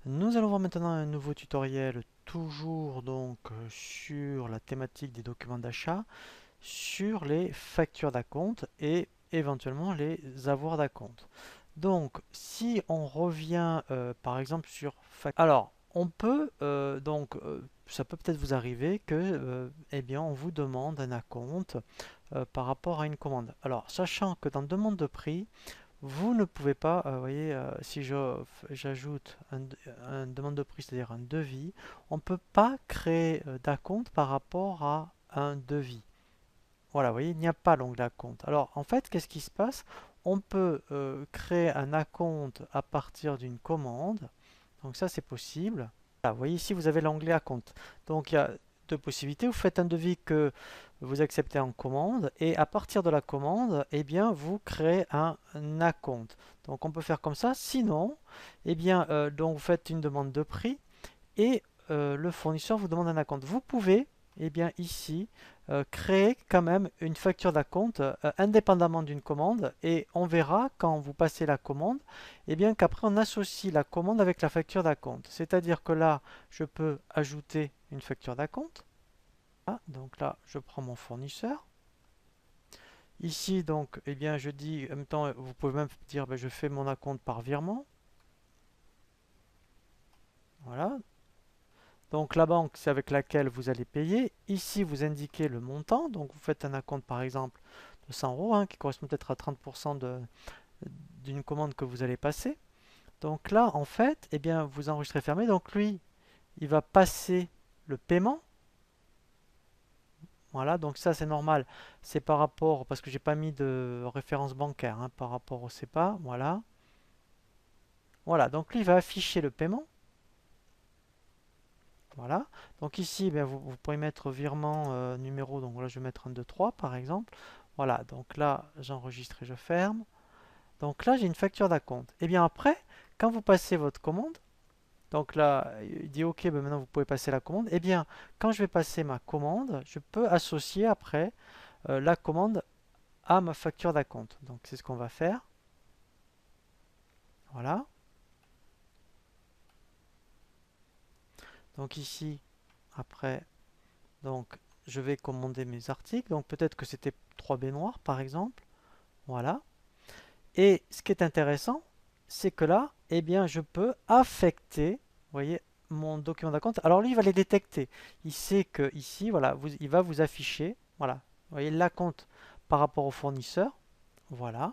Nous allons voir maintenant un nouveau tutoriel, toujours donc sur la thématique des documents d'achat, sur les factures d'acompte et éventuellement les avoirs d'acompte. Donc, si on revient par exemple sur alors on peut ça peut peut-être vous arriver que eh bien on vous demande un acompte par rapport à une commande. Alors, sachant que dans demande de prix, vous ne pouvez pas, vous voyez, si j'ajoute un demande de prix, c'est-à-dire un devis, on ne peut pas créer d'acompte par rapport à un devis. Voilà, vous voyez, il n'y a pas l'onglet acompte. Alors, en fait, qu'est-ce qui se passe? On peut créer un acompte à partir d'une commande. Donc ça, c'est possible. Voilà, vous voyez ici, vous avez l'onglet acompte. Donc il y a deux possibilités. Vous faites un devis que vous acceptez en commande et à partir de la commande, eh bien, vous créez un acompte. Donc on peut faire comme ça. Sinon, eh bien, donc vous faites une demande de prix et le fournisseur vous demande un acompte. Vous pouvez, eh bien, ici, créer quand même une facture d'acompte indépendamment d'une commande et on verra quand vous passez la commande, eh bien, qu'après on associe la commande avec la facture d'acompte. C'est-à-dire que là, je peux ajouter une facture d'acompte. Ah, donc là, je prends mon fournisseur. Ici, donc, eh bien, je dis, en même temps, vous pouvez même dire, ben, je fais mon acompte par virement. Voilà. Donc la banque, c'est avec laquelle vous allez payer. Ici, vous indiquez le montant. Donc vous faites un acompte, par exemple, de 100 euros, hein, qui correspond peut-être à 30% d'une commande que vous allez passer. Donc là, en fait, eh bien, vous enregistrez fermé. Donc lui, il va passer le paiement. Voilà, donc ça c'est normal. C'est par rapport, parce que j'ai pas mis de référence bancaire hein, par rapport au CEPA. Voilà. Voilà, donc lui, il va afficher le paiement. Voilà. Donc ici, ben, vous pouvez mettre virement numéro. Donc là, je vais mettre un 2 3 par exemple. Voilà. Donc là, j'enregistre et je ferme. Donc là, j'ai une facture d'acompte. Et bien après, quand vous passez votre commande, donc là, il dit OK, ben maintenant vous pouvez passer la commande. Et bien, quand je vais passer ma commande, je peux associer après la commande à ma facture d'acompte. Donc c'est ce qu'on va faire. Voilà. Donc ici, après, donc je vais commander mes articles. Donc peut-être que c'était 3 baignoires par exemple. Voilà. Et ce qui est intéressant, c'est que là, eh bien, je peux affecter, vous voyez, mon document d'acompte. Alors lui, il va les détecter. Il sait que ici, voilà, il va vous afficher, voilà, vous voyez, l'acompte par rapport au fournisseur. Voilà.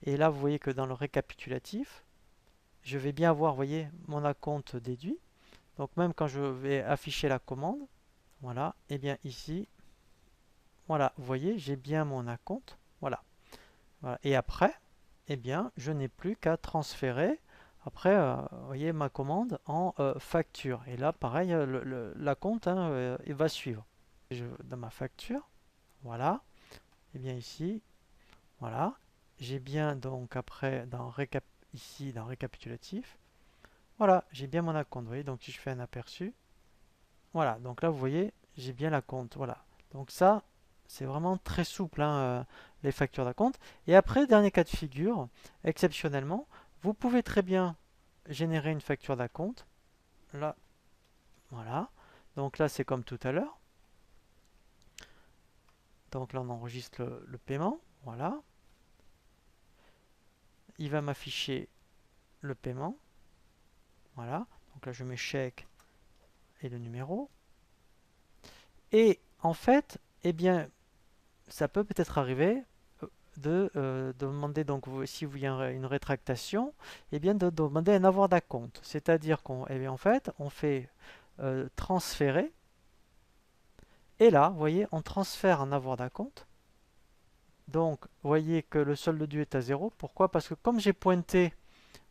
Et là, vous voyez que dans le récapitulatif, je vais bien avoir, vous voyez, mon acompte déduit. Donc même quand je vais afficher la commande, voilà, et bien ici, voilà, vous voyez, j'ai bien mon acompte. Voilà. Voilà. Et après, eh bien, je n'ai plus qu'à transférer après, vous voyez, ma commande en facture. Et là, pareil, la compte hein, il va suivre. Dans ma facture, voilà. Et bien ici, voilà. J'ai bien donc après ici dans récapitulatif, voilà, j'ai bien mon acompte. Vous voyez, donc si je fais un aperçu, voilà. Donc là, vous voyez, j'ai bien la compte. Voilà. Donc ça, c'est vraiment très souple, hein, les factures d'acompte. Et après, dernier cas de figure, exceptionnellement, vous pouvez très bien générer une facture d'acompte. Là, voilà. Donc là, c'est comme tout à l'heure. Donc là, on enregistre le paiement. Voilà. Il va m'afficher le paiement. Voilà. Donc là, je mets chèque et le numéro. Et en fait, eh bien, ça peut peut-être arriver de demander, donc si vous y a une rétractation, eh bien de demander un avoir d'acompte. C'est-à-dire qu'en eh en fait, on fait transférer, et là, vous voyez, on transfère un avoir d'acompte. Donc, vous voyez que le solde dû est à 0. Pourquoi? Parce que comme j'ai pointé,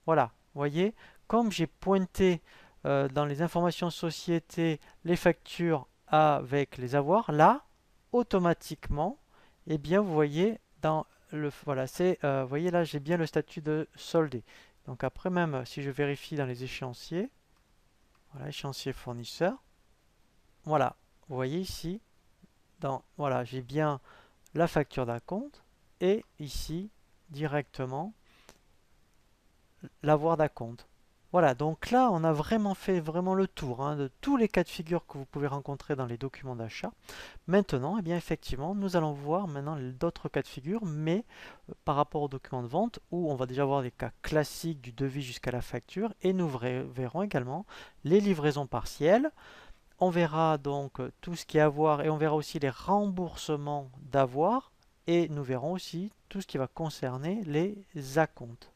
voilà, vous voyez, comme j'ai pointé dans les informations société les factures avec les avoirs, là, automatiquement, eh bien, vous voyez, dans voilà, vous voyez là, j'ai bien le statut de soldé. Donc après, même si je vérifie dans les échéanciers, voilà, échéancier fournisseur, voilà, vous voyez ici, voilà, j'ai bien la facture d'acompte et ici, directement, l'avoir d'acompte. Voilà, donc là, on a vraiment fait vraiment le tour de tous les cas de figure que vous pouvez rencontrer dans les documents d'achat. Maintenant, eh bien, effectivement, nous allons voir maintenant d'autres cas de figure, mais par rapport aux documents de vente, où on va déjà voir les cas classiques du devis jusqu'à la facture, et nous verrons également les livraisons partielles. On verra donc tout ce qui est avoir, et on verra aussi les remboursements d'avoir, et nous verrons aussi tout ce qui va concerner les acomptes.